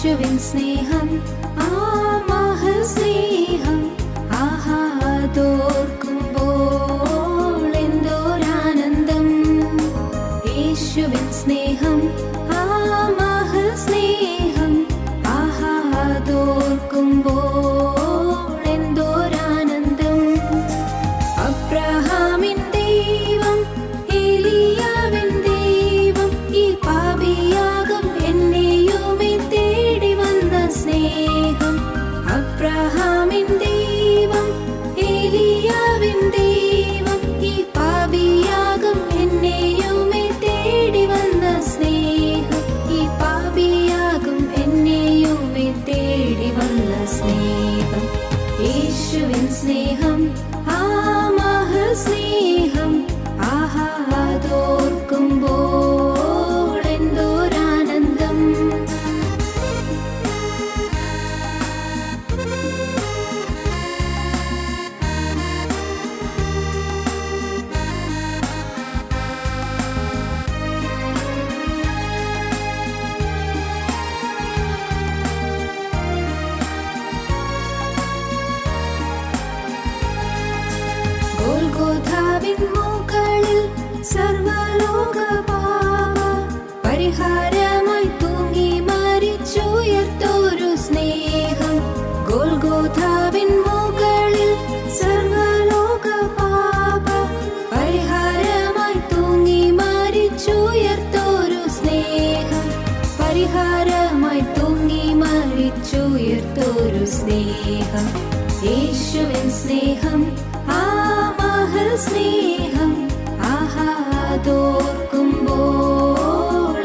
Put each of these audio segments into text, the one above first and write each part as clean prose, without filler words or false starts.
യേശുവിൻ സ്നേഹം ആ മഹസ്നേഹം ആഹാദോർക്കുമ്പോൾ എന്തോരാനന്ദം. യേശുവിൻ സ്നേഹം ആ മഹസ്നേഹം ആഹാദോർക്കുമ്പോൾ എന്തോരാനന്ദം. അബ്രഹാമിൻ ദൈവം ഏലിയാവിൻ ദൈവം ഈ പാപിയാകും എന്നെയുമേ തേടി വന്ന സ്നേഹം. അബ്രഹാമിൻ ദൈവം ഏലിയാവിൻ ദൈവം ഈ പാപിയാകും എന്നെയുമേ തേടി വന്ന സ്നേഹം. ഈ പാപിയാകും എന്നെയുമേ തേടി വന്ന സ്നേഹം. യേശുവിൻ സ്നേഹം ആ മഹസ്നേഹം ആഹാദോർക്കുമ്പോൾ എന്തോരാനന്ദം. ഗോൽഗോഥാവിൻ മുകളിൽ സർവ്വലോക പാപ പരിഹാരമായി തൂങ്ങി മരിച്ചുയർത്തോരു സ്നേഹം. ഗോൽഗോഥാവിൻ മുകളിൽ സർവ്വലോക പാപ പരിഹാരമായി തൂങ്ങി മരിച്ചുയർത്തോരു സ്നേഹം. പരിഹാരമായി തൂങ്ങി മരിച്ചുയർത്തോരു സ്നേഹം. യേശുവിൻ സ്നേഹം ആ മഹസ്നേഹം ആഹാദോർക്കുമ്പോൾ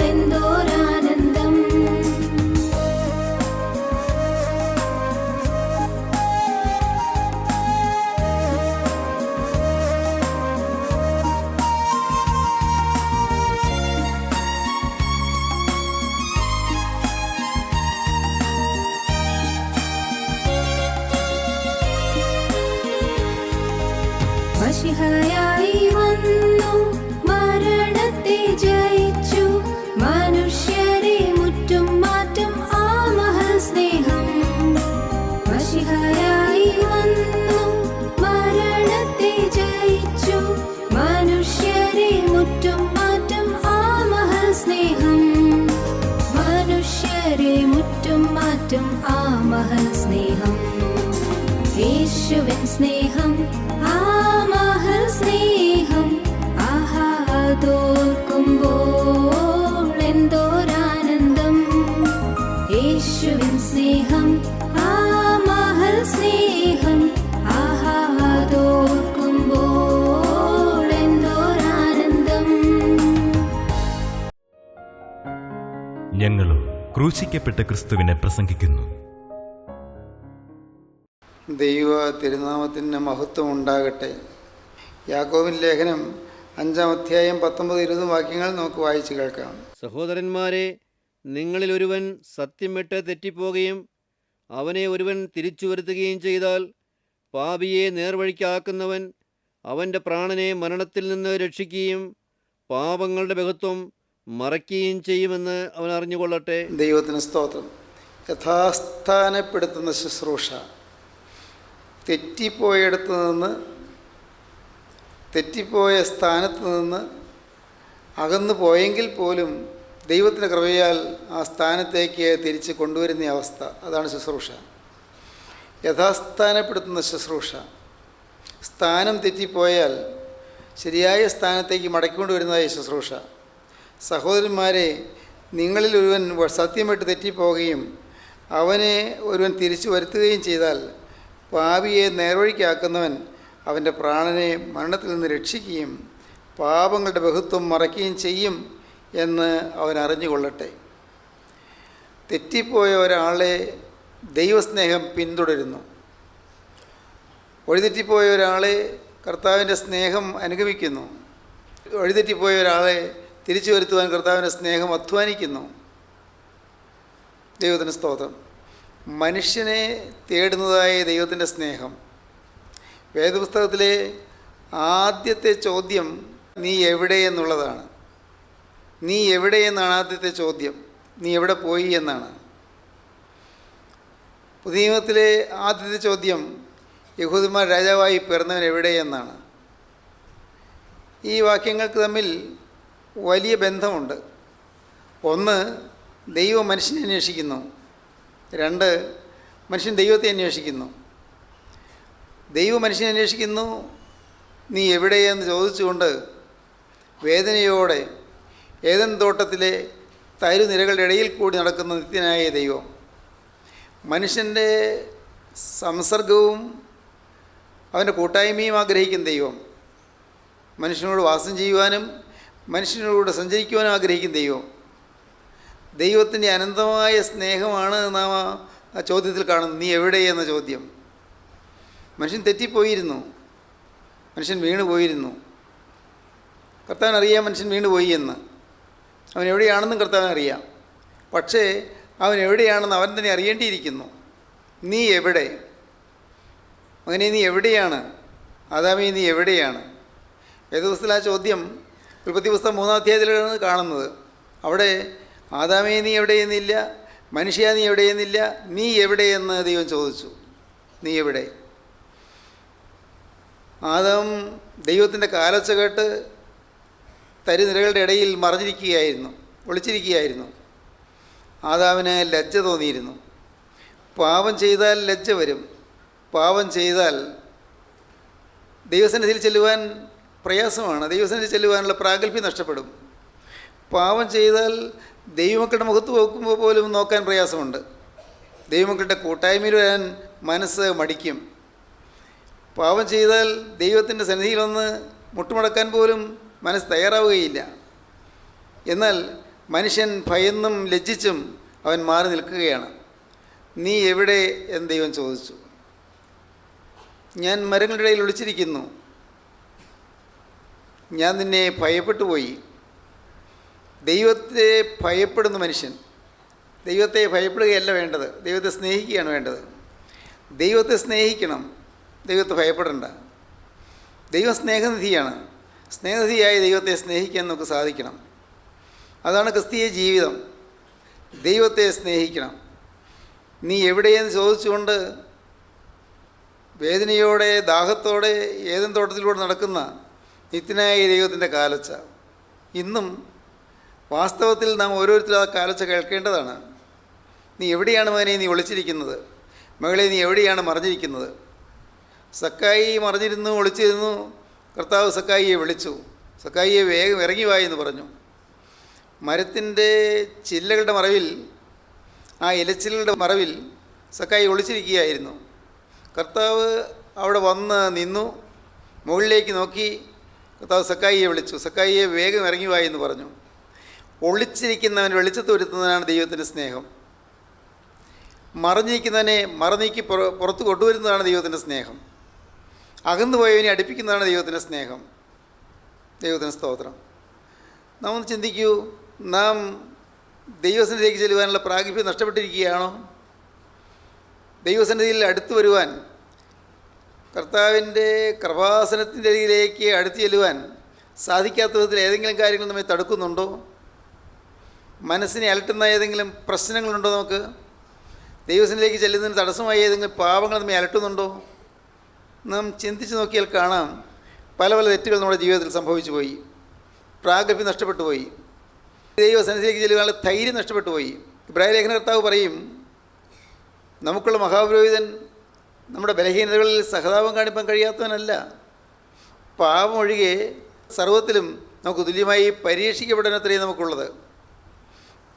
എന്തോരാനന്ദം. മശിഹയായി വന്നു മരണത്തെ ജയിച്ചു മനുഷ്യരെ മുറ്റും മാറ്റും ആ മഹസ്നേഹം. മശിഹയായി വന്നു മരണത്തെ ജയിച്ചു മനുഷ്യരെ മുറ്റും മാറ്റും ആ മഹസ്നേഹം. മനുഷ്യരെ മുറ്റും മാറ്റും ആ മഹസ്നേഹം. യേശുവിൻ സ്നേഹം ആ മഹസ്നേഹം ആഹാദോർക്കുമ്പോൾ എന്തോരാനന്ദം. യേശുവിൻ സ്നേഹം ആ മഹസ്നേഹം ആഹാദോർക്കുമ്പോൾ എന്തോരാനന്ദം. ഞങ്ങളും ക്രൂശിക്കപ്പെട്ട ക്രിസ്തുവിനെ പ്രസംഗിക്കുന്നു. ദൈവ തിരുനാമത്തിന് മഹത്വം ഉണ്ടാകട്ടെ. യാക്കോബിൻ ലേഖനം 5-ാം അധ്യായം 19-20 വാക്യങ്ങൾ നമുക്ക് വായിച്ചു കേൾക്കാം. സഹോദരന്മാരെ, നിങ്ങളിൽ ഒരുവൻ സത്യം വിട്ട് തെറ്റിപ്പോകുകയും അവനെ ഒരുവൻ തിരിച്ചു വരുത്തുകയും ചെയ്താൽ പാപിയെ നേർവഴിക്കാക്കുന്നവൻ അവൻ്റെ പ്രാണനെ മരണത്തിൽ നിന്ന് രക്ഷിക്കുകയും പാപങ്ങളുടെ ബഹുത്വം മറയ്ക്കുകയും ചെയ്യുമെന്ന് അവൻ അറിഞ്ഞുകൊള്ളട്ടെ. ദൈവത്തിന് സ്തോത്രം. യഥാസ്ഥാനപ്പെടുത്തുന്ന ശുശ്രൂഷ. തെറ്റിപ്പോയിടത്ത് നിന്ന്, തെറ്റിപ്പോയ സ്ഥാനത്ത് നിന്ന് അകന്നു പോയെങ്കിൽ പോലും ദൈവത്തിൻ്റെ കൃപയാൽ ആ സ്ഥാനത്തേക്ക് തിരിച്ച് കൊണ്ടുവരുന്ന അവസ്ഥ, അതാണ് ശുശ്രൂഷ. യഥാസ്ഥാനപ്പെടുത്തുന്ന ശുശ്രൂഷ. സ്ഥാനം തെറ്റിപ്പോയാൽ ശരിയായ സ്ഥാനത്തേക്ക് മടക്കിക്കൊണ്ടുവരുന്നതായ ശുശ്രൂഷ. സഹോദരന്മാരെ, നിങ്ങളിൽ ഒരുവൻ സത്യമായിട്ട് തെറ്റിപ്പോവുകയും അവനെ ഒരുവൻ തിരിച്ചു വരുത്തുകയും ചെയ്താൽ പാപിയെ നേർവഴിക്കാക്കുന്നവൻ അവൻ്റെ പ്രാണനെ മരണത്തിൽ നിന്ന് രക്ഷിക്കുകയും പാപങ്ങളുടെ ബഹുത്വം മറയ്ക്കുകയും ചെയ്യും എന്ന് അവൻ അറിഞ്ഞുകൊള്ളട്ടെ. തെറ്റിപ്പോയ ഒരാളെ ദൈവസ്നേഹം പിന്തുടരുന്നു. വഴിതെറ്റിപ്പോയ ഒരാളെ കർത്താവിൻ്റെ സ്നേഹം അനുഗമിക്കുന്നു. വഴിതെറ്റിപ്പോയ ഒരാളെ തിരിച്ചു വരുത്തുവാൻ കർത്താവിൻ്റെ സ്നേഹം അധ്വാനിക്കുന്നു. ദൈവത്തിന് സ്തോത്രം. മനുഷ്യനെ തേടുന്നതായ ദൈവത്തിൻ്റെ സ്നേഹം. വേദപുസ്തകത്തിലെ ആദ്യത്തെ ചോദ്യം നീ എവിടെ എന്നുള്ളതാണ്. നീ എവിടെ എന്നാണ് ആദ്യത്തെ ചോദ്യം. നീ എവിടെ പോയി എന്നാണ്. പുതിയ നിയമത്തിലെ ആദ്യത്തെ ചോദ്യം യഹൂദന്മാർ രാജാവായി പിറന്നവൻ എവിടെ എന്നാണ്. ഈ വാക്യങ്ങൾക്ക് തമ്മിൽ വലിയ ബന്ധമുണ്ട്. ഒന്ന്, ദൈവം മനുഷ്യനെ അന്വേഷിക്കുന്നു. രണ്ട്, മനുഷ്യൻ ദൈവത്തെ അന്വേഷിക്കുന്നു. ദൈവം മനുഷ്യനെ അന്വേഷിക്കുന്നു, നീ എവിടെയെന്ന് ചോദിച്ചുകൊണ്ട് വേദനയോടെ ഏദൻ തോട്ടത്തിലെ തരുനിരകളുടെ ഇടയിൽ കൂടി നടക്കുന്ന നിത്യനായ ദൈവം, മനുഷ്യൻ്റെ സംസർഗവും അവൻ്റെ കൂട്ടായ്മയും ആഗ്രഹിക്കുന്ന ദൈവം, മനുഷ്യനോട് വാസം ചെയ്യുവാനും മനുഷ്യനോട് സഞ്ചരിക്കുവാനും ആഗ്രഹിക്കുന്ന ദൈവം, ദൈവത്തിൻ്റെ അനന്തമായ സ്നേഹമാണ് നാം ആ ചോദ്യത്തിൽ കാണുന്നത്. നീ എവിടെയെന്ന ചോദ്യം. മനുഷ്യൻ തെറ്റിപ്പോയിരുന്നു, മനുഷ്യൻ വീണു പോയിരുന്നു. കർത്താവിനറിയാം മനുഷ്യൻ വീണുപോയി എന്ന്. അവൻ എവിടെയാണെന്നും കർത്താവിനറിയാം. പക്ഷേ അവൻ എവിടെയാണെന്ന് അവൻ തന്നെ അറിയേണ്ടിയിരിക്കുന്നു. നീ എവിടെ? അങ്ങനെ നീ എവിടെയാണ്? ആദാമേ നീ എവിടെയാണ്? വേദപുസ്തകത്തിൽ ആ ചോദ്യം ഉൽപ്പത്തി പുസ്തകം 3-ാം അധ്യായത്തിലാണ് കാണുന്നത്. അവിടെ ആദാമേ നീ എവിടെയെന്നില്ല, മനുഷ്യ നീ എവിടെയെന്നില്ല, നീ എവിടെയെന്ന് ദൈവം ചോദിച്ചു. നീ എവിടെ? ആദാം ദൈവത്തിൻ്റെ കാലൊച്ച കേട്ട് തരുനിരകളുടെ ഇടയിൽ മറഞ്ഞിരിക്കുകയായിരുന്നു, ഒളിച്ചിരിക്കുകയായിരുന്നു. ആദാമിന് ലജ്ജ തോന്നിയിരുന്നു. പാപം ചെയ്താൽ ലജ്ജ വരും. പാപം ചെയ്താൽ ദൈവസന്നിധിയിൽ ചെല്ലുവാൻ പ്രയാസമാണ്. ദൈവസന്നിധിയിൽ ചെല്ലുവാനുള്ള പ്രാഗൽഭ്യം നഷ്ടപ്പെടും. പാപം ചെയ്താൽ ദൈവമക്കളുടെ മുഖത്ത് നോക്കുമ്പോൾ പോലും നോക്കാൻ പ്രയാസമുണ്ട്. ദൈവമക്കളുടെ കൂട്ടായ്മയിൽ വരാൻ മനസ്സ് മടിക്കും. പാപം ചെയ്താൽ ദൈവത്തിൻ്റെ സന്നിധിയിൽ വന്ന് മുട്ടുമടക്കാൻ പോലും മനസ്സ് തയ്യാറാവുകയില്ല. എന്നാൽ മനുഷ്യൻ ഭയന്നും ലജ്ജിച്ചും അവൻ മാറി നിൽക്കുകയാണ്. നീ എവിടെ എന്ന് ദൈവം ചോദിച്ചു. ഞാൻ മരങ്ങളുടെ ഇടയിൽ ഒളിച്ചിരിക്കുന്നു, ഞാൻ നിന്നെ ഭയപ്പെട്ടു പോയി. ദൈവത്തെ ഭയപ്പെടുന്ന മനുഷ്യൻ ദൈവത്തെ ഭയപ്പെടുകയല്ല വേണ്ടത്, ദൈവത്തെ സ്നേഹിക്കുകയാണ് വേണ്ടത്. ദൈവത്തെ സ്നേഹിക്കണം, ദൈവത്തെ ഭയപ്പെടണ്ട. ദൈവം സ്നേഹനിധിയാണ്. സ്നേഹനിധിയായ ദൈവത്തെ സ്നേഹിക്കാൻ നമുക്ക് സാധിക്കണം. അതാണ് ക്രിസ്തീയ ജീവിതം. ദൈവത്തെ സ്നേഹിക്കണം. നീ എവിടെയെന്ന് ചോദിച്ചുകൊണ്ട് വേദനയോടെ ദാഹത്തോടെ ഏദൻ തോട്ടത്തിലൂടെ നടക്കുന്ന നിത്യനായ ദൈവത്തിൻ്റെ കാലൊച്ച ഇന്നും വാസ്തവത്തിൽ നാം ഓരോരുത്തരും ആ കാലൊച്ച കേൾക്കേണ്ടതാണ്. നീ എവിടെയാണ് മകനെ നീ ഒളിച്ചിരിക്കുന്നത്? മകളെ നീ എവിടെയാണ് മറിഞ്ഞിരിക്കുന്നത്? സക്കായി മറിഞ്ഞിരുന്നു, ഒളിച്ചിരുന്നു. കർത്താവ് സക്കായിയെ വിളിച്ചു. സക്കായിയെ വേഗം ഇറങ്ങി വാ എന്ന് പറഞ്ഞു. മരത്തിൻ്റെ ചില്ലകളുടെ മറവിൽ, ആ ഇലച്ചില്ലുകളുടെ മറവിൽ സക്കായി ഒളിച്ചിരിക്കുകയായിരുന്നു. കർത്താവ് അവിടെ വന്ന് നിന്നു, മുകളിലേക്ക് നോക്കി. കർത്താവ് സക്കായിയെ വിളിച്ചു. സക്കായിയെ വേഗം ഇറങ്ങി വാ എന്ന് പറഞ്ഞു. ഒളിച്ചിരിക്കുന്നവൻ വെളിച്ചത്ത് വരുത്തുന്നതിനാണ് ദൈവത്തിൻ്റെ സ്നേഹം. മറഞ്ഞിരിക്കുന്നതിനെ മറനീക്കി പുറത്ത് കൊണ്ടുവരുന്നതാണ് ദൈവത്തിൻ്റെ സ്നേഹം. അകന്നു പോയവനെ അടുപ്പിക്കുന്നതാണ് ദൈവത്തിൻ്റെ സ്നേഹം. ദൈവത്തിന് സ്തോത്രം. നാം ഒന്ന് ചിന്തിക്കൂ, നാം ദൈവസന്നിധിയിലേക്ക് ചെല്ലുവാനുള്ള പ്രാഗൽഭ്യം നഷ്ടപ്പെട്ടിരിക്കുകയാണോ? ദൈവസന്നിധിയിൽ അടുത്തു വരുവാൻ, കർത്താവിൻ്റെ കൃപാസനത്തിൻ്റെ അരികിലേക്ക് അടുത്ത് ചെല്ലുവാൻ സാധിക്കാത്ത വിധത്തിൽ ഏതെങ്കിലും കാര്യങ്ങൾ നമ്മെ തടുക്കുന്നുണ്ടോ? മനസ്സിനെ അലട്ടുന്ന ഏതെങ്കിലും പ്രശ്നങ്ങളുണ്ടോ? നമുക്ക് ദൈവസന്നിധിയിലേക്ക് ചെല്ലുന്നതിന് തടസ്സമായ ഏതെങ്കിലും പാപങ്ങൾ നമ്മെ അലട്ടുന്നുണ്ടോ? നാം ചിന്തിച്ച് നോക്കിയാൽ കാണാം, പല പല തെറ്റുകൾ നമ്മുടെ ജീവിതത്തിൽ സംഭവിച്ചു പോയി. പ്രാഗൽഭ്യം നഷ്ടപ്പെട്ടു പോയി. ദൈവസന്നിധിയിലേക്ക് ചെല്ലുവാനുള്ള ധൈര്യം നഷ്ടപ്പെട്ടു പോയി. ഇബ്രാഹിം ലേഖന കർത്താവ് പറയും, നമുക്കുള്ള മഹാപുരോഹിതൻ നമ്മുടെ ബലഹീനതകളിൽ സഹതാപം കാണിപ്പാൻ കഴിയാത്തവനല്ല. പാപമൊഴികെ സർവ്വത്തിലും നമുക്ക് തുല്യമായി പരീക്ഷിക്കപ്പെടാനത്രയും നമുക്കുള്ളത്.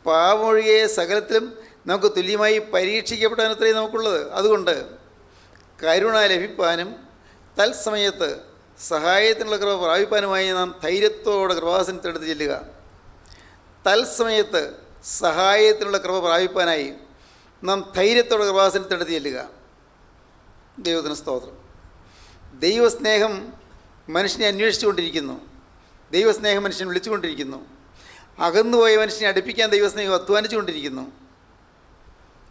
പാപമൊഴികെ സകലത്തിലും നമുക്ക് തുല്യമായി പരീക്ഷിക്കപ്പെടാനത്രയും നമുക്കുള്ളത്. അതുകൊണ്ട് കരുണ ലഭിപ്പാനും തത്സമയത്ത് സഹായത്തിനുള്ള കൃപ പ്രാപിപ്പാനുമായി നാം ധൈര്യത്തോടെ കൃപാസനത്തിനടുത്ത് ചെല്ലുക. തത്സമയത്ത് സഹായത്തിനുള്ള കൃപ പ്രാപിപ്പാനായി നാം ധൈര്യത്തോടെ കൃപാസനത്തിനടുത്ത് ചെല്ലുക. ദൈവത്തിന് സ്തോത്രം. ദൈവസ്നേഹം മനുഷ്യനെ അന്വേഷിച്ചുകൊണ്ടിരിക്കുന്നു. ദൈവസ്നേഹം മനുഷ്യനെ വിളിച്ചുകൊണ്ടിരിക്കുന്നു. അകന്നുപോയ മനുഷ്യനെ അടുപ്പിക്കാൻ ദൈവസ്നേഹം അധ്വാനിച്ചുകൊണ്ടിരിക്കുന്നു.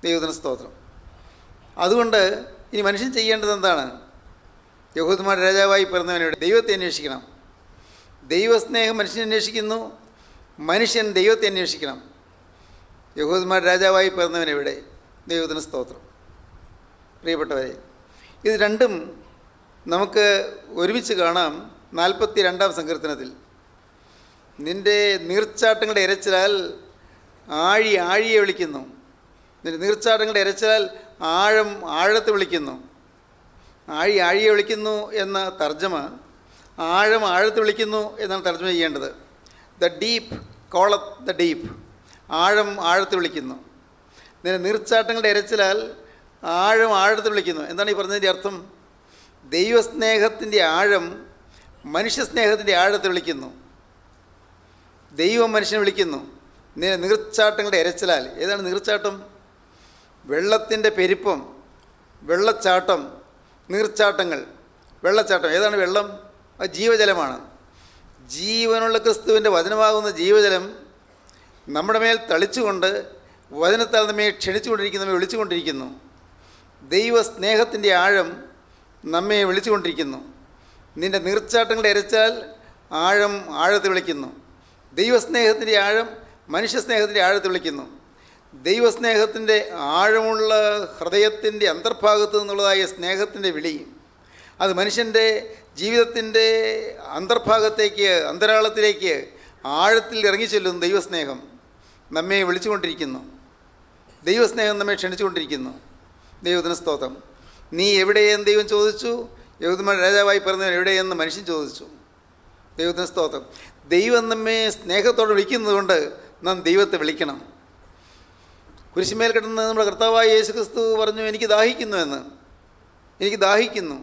ദൈവത്തിന് സ്തോത്രം. അതുകൊണ്ട് ഇനി മനുഷ്യൻ ചെയ്യേണ്ടത് എന്താണ്? യഹൂദന്മാരുടെ രാജാവായി പിറന്നവനോട് ദൈവത്തെ അന്വേഷിക്കണം. ദൈവസ്നേഹം മനുഷ്യനെ അന്വേഷിക്കുന്നു, മനുഷ്യൻ ദൈവത്തെ അന്വേഷിക്കണം. യഹൂദന്മാരുടെ രാജാവായി പിറന്നവനെവിടെ? ദൈവത്തിന് സ്തോത്രം. പ്രിയപ്പെട്ടവരെ. ഇത് രണ്ടും നമുക്ക് ഒരുമിച്ച് കാണാം 42-ാം സങ്കീർത്തനത്തിൽ. നിൻ്റെ നീർച്ചാട്ടങ്ങളുടെ ഇരച്ചിലാൽ ആഴിയെ വിളിക്കുന്നു. നിൻ്റെ നീർച്ചാട്ടങ്ങളുടെ ഇരച്ചിലാൽ ആഴം ആഴത്തെ വിളിക്കുന്നു. ആഴിയെ വിളിക്കുന്നു എന്ന തർജ്ജമ ആഴം ആഴത്തെ വിളിക്കുന്നു എന്നാണ് തർജ്ജമ ചെയ്യേണ്ടത്. ദ ഡീപ്പ് കോളത്ത് ദ ഡീപ്പ്, ആഴം ആഴത്തെ വിളിക്കുന്നു. നിന്റെ നീർച്ചാട്ടങ്ങളുടെ ഇരച്ചിലാൽ ആഴം ആഴത്തെ വിളിക്കുന്നു. എന്താണ് ഈ പറഞ്ഞതിൻ്റെ അർത്ഥം? ദൈവസ്നേഹത്തിൻ്റെ ആഴം മനുഷ്യസ്നേഹത്തിൻ്റെ ആഴത്തെ വിളിക്കുന്നു. ദൈവം മനുഷ്യനെ വിളിക്കുന്നു. നിന്റെ നീർച്ചാട്ടങ്ങളുടെ ഇരച്ചിലാൽ. ഏതാണ് നീർച്ചാട്ടം? വെള്ളത്തിൻ്റെ പെരുപ്പം, വെള്ളച്ചാട്ടം, നീർച്ചാട്ടങ്ങൾ. വെള്ളച്ചാട്ടം ഏതാണ്? വെള്ളം. അത് ജീവജലമാണ്. ജീവനുള്ള ക്രിസ്തുവിൻ്റെ വചനമാകുന്ന ജീവജലം നമ്മുടെ മേൽ തളിച്ചുകൊണ്ട് വചനത്താൽ നമ്മെ ക്ഷണിച്ചുകൊണ്ടിരിക്കുന്നു, നമ്മെ വിളിച്ചുകൊണ്ടിരിക്കുന്നു. ദൈവസ്നേഹത്തിൻ്റെ ആഴം നമ്മെ വിളിച്ചുകൊണ്ടിരിക്കുന്നു. നിൻ്റെ നീർച്ചാട്ടങ്ങളുടെ ഇരച്ചാൽ ആഴം ആഴത്തെ വിളിക്കുന്നു. ദൈവസ്നേഹത്തിൻ്റെ ആഴം മനുഷ്യസ്നേഹത്തിൻ്റെ ആഴത്തെ വിളിക്കുന്നു. ദൈവസ്നേഹത്തിൻ്റെ ആഴമുള്ള ഹൃദയത്തിൻ്റെ അന്തർഭാഗത്തു നിന്നുള്ളതായ സ്നേഹത്തിൻ്റെ വിളി, അത് മനുഷ്യൻ്റെ ജീവിതത്തിൻ്റെ അന്തർഭാഗത്തേക്ക്, അന്തരാളത്തിലേക്ക് ആഴത്തിൽ ഇറങ്ങിച്ചെല്ലുന്നു. ദൈവസ്നേഹം നമ്മെ വിളിച്ചുകൊണ്ടിരിക്കുന്നു. ദൈവസ്നേഹം നമ്മെ ക്ഷണിച്ചുകൊണ്ടിരിക്കുന്നു. ദൈവത്തിന് സ്തോത്രം. നീ എവിടെയെന്ന് ദൈവം ചോദിച്ചു. യഹൂദന്മാർ രാജാവായി പറഞ്ഞവൻ എവിടെയെന്ന് മനുഷ്യൻ ചോദിച്ചു. ദൈവത്തിന് സ്തോത്രം. ദൈവം നമ്മെ സ്നേഹത്തോടെ വിളിക്കുന്നത് കൊണ്ട് നാം ദൈവത്തെ വിളിക്കണം. കുരിശുമേൽ കിടന്ന് നമ്മുടെ കർത്താവായ യേശു ക്രിസ്തു പറഞ്ഞു, എനിക്ക് ദാഹിക്കുന്നു എന്ന്. എനിക്ക് ദാഹിക്കുന്നു.